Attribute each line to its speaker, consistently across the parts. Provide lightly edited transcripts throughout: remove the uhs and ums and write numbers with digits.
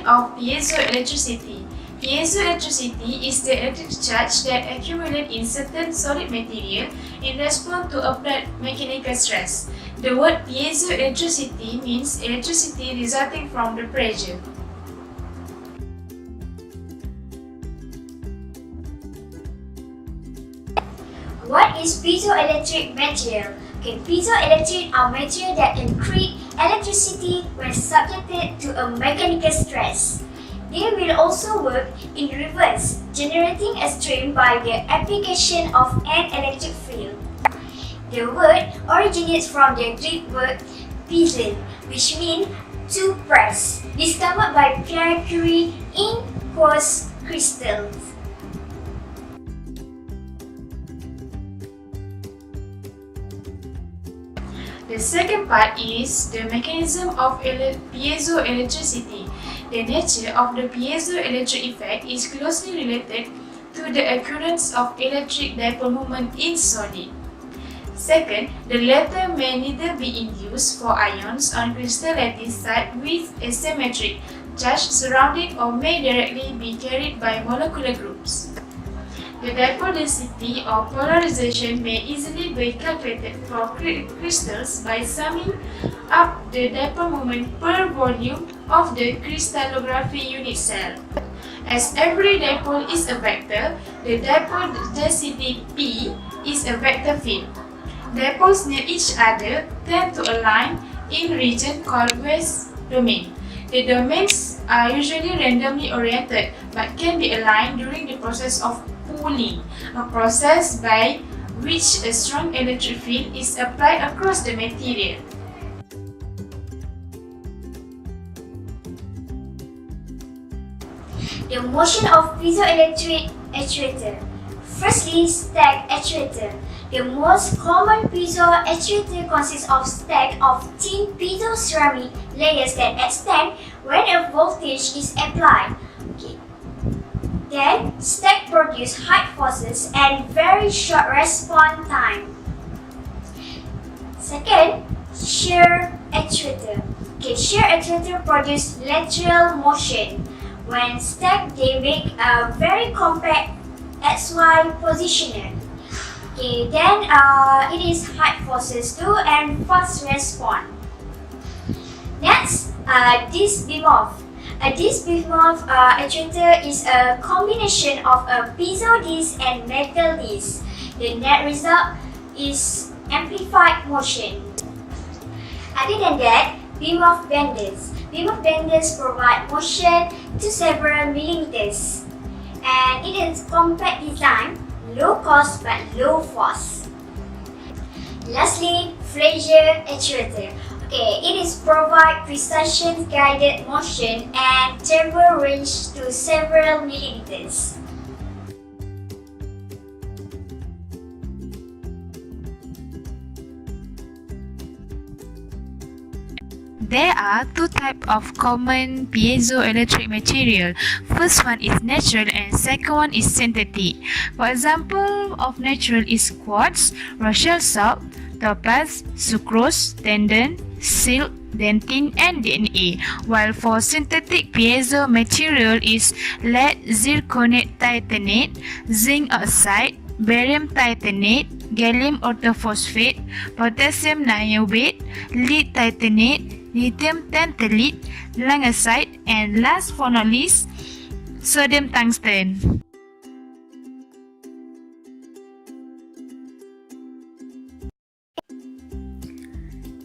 Speaker 1: Meaning of piezoelectricity. Piezoelectricity is the electric charge that accumulates in certain solid material in response to applied mechanical stress. The word piezoelectricity means electricity resulting from the pressure.
Speaker 2: What is piezoelectric material? Okay, piezoelectric are material that can create electricity when subjected to a mechanical stress. They will also work in reverse, generating a stream by the application of an electric field. The word originates from the Greek word piezo, which means to press, discovered by Pierre Curie in quartz crystals.
Speaker 1: The second part is the mechanism of piezoelectricity. The nature of the piezoelectric effect is closely related to the occurrence of electric dipole moment in solid. Second, the latter may neither be induced for ions on crystal lattice side with asymmetric charge surrounding or may directly be carried by molecular groups. The dipole density or polarization may easily be calculated for crystals by summing up the dipole moment per volume of the crystallography unit cell. As every dipole is a vector, the dipole density P is a vector field. Dipoles near each other tend to align in region called West domain. The domains are usually randomly oriented but can be aligned during the process of pooling, a process by which a strong electric field is applied across the material.
Speaker 2: The motion of piezoelectric actuator. Firstly, stack actuator. The most common piezo actuator consists of stack of thin piezo ceramic layers that extend when a voltage is applied. Then, stack produce high forces and very short response time. Second, shear actuator. Shear actuator produce lateral motion. When stacked, they make a very compact XY position. Then it is high forces too and fast response. Next, disc beam-off. A disc beam-off actuator is a combination of a piezo disc and metal disc. The net result is amplified motion. Other than that, beam-off benders. Beam-off benders provide motion to several millimeters. And it is compact design, low cost but low force. Lastly, Fraser actuator. It is provide precision guided motion and travel range to several millimeters.
Speaker 1: There are two types of common piezoelectric material. First one is natural and second one is synthetic. For example of natural is quartz, Rochelle salt, topaz, sucrose, tendon, silk, dentin, and DNA. While for synthetic piezo material is lead zirconate titanate, zinc oxide, barium titanate, gallium orthophosphate, potassium niobate, lead titanate, lithium tantalite, langasite, and last but not least, sodium tungsten.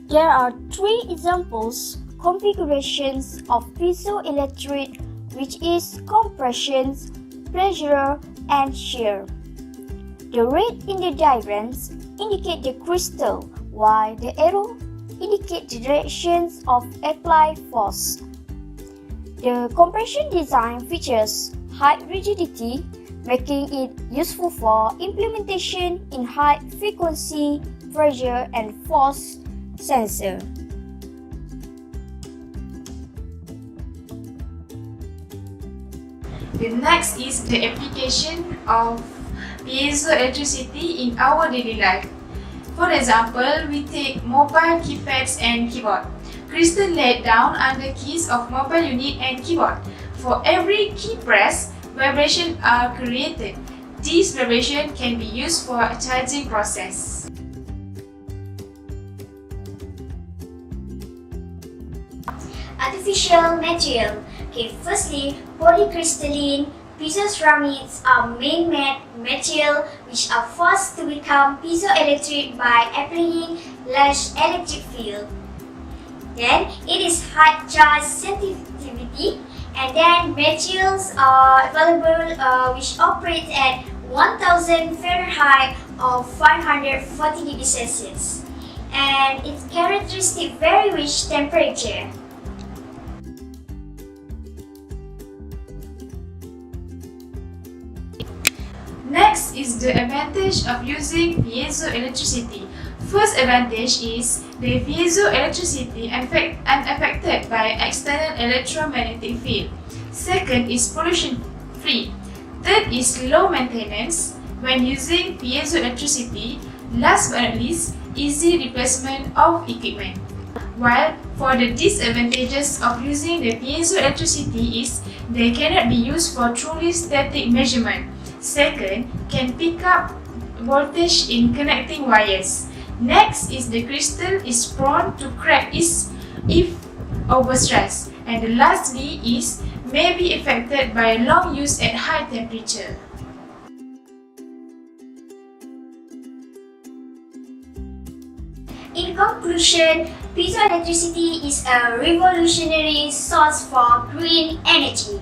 Speaker 2: There are three examples configurations of piezoelectric, which is compression, pressure, and shear. The red in the diagrams indicate the crystal, while the arrow indicate the directions of applied force. The compression design features high rigidity, making it useful for implementation in high frequency, pressure, and force sensor.
Speaker 1: The next is the application of piezoelectricity in our daily life. For example, we take mobile keypads and keyboard. crystal laid down under keys of mobile unit and keyboard. For every key press, vibrations are created. These vibrations can be used for a charging process.
Speaker 2: Artificial material. Okay, firstly, polycrystalline piezoceramides are man-made material which are forced to become piezoelectric by applying large electric field. Then it is high charge sensitivity, and then materials are available which operate at 1000 Fahrenheit or 540 degrees Celsius, and its characteristic very rich temperature.
Speaker 1: Next is the advantage of using piezoelectricity. First advantage is the piezoelectricity unaffected by external electromagnetic field. Second is pollution free. Third is low maintenance when using piezoelectricity. Last but not least, easy replacement of equipment. While for the disadvantages of using the piezoelectricity is they cannot be used for truly static measurement. Second, can pick up voltage in connecting wires. Next is the crystal is prone to crack if overstressed. And lastly is may be affected by long use at high temperature.
Speaker 2: In conclusion, piezoelectricity is a revolutionary source for green energy.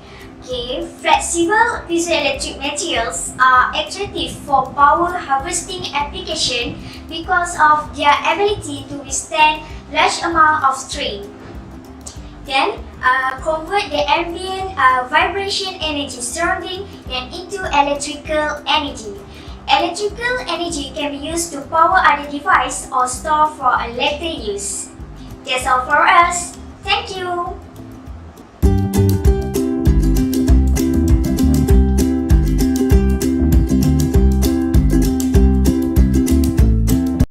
Speaker 2: Okay, flexible piezoelectric materials are attractive for power harvesting application because of their ability to withstand large amount of strain. Then, convert the ambient vibration energy surrounding them into electrical energy. Electrical energy can be used to power other devices or store for a later use. That's all for us. Thank you.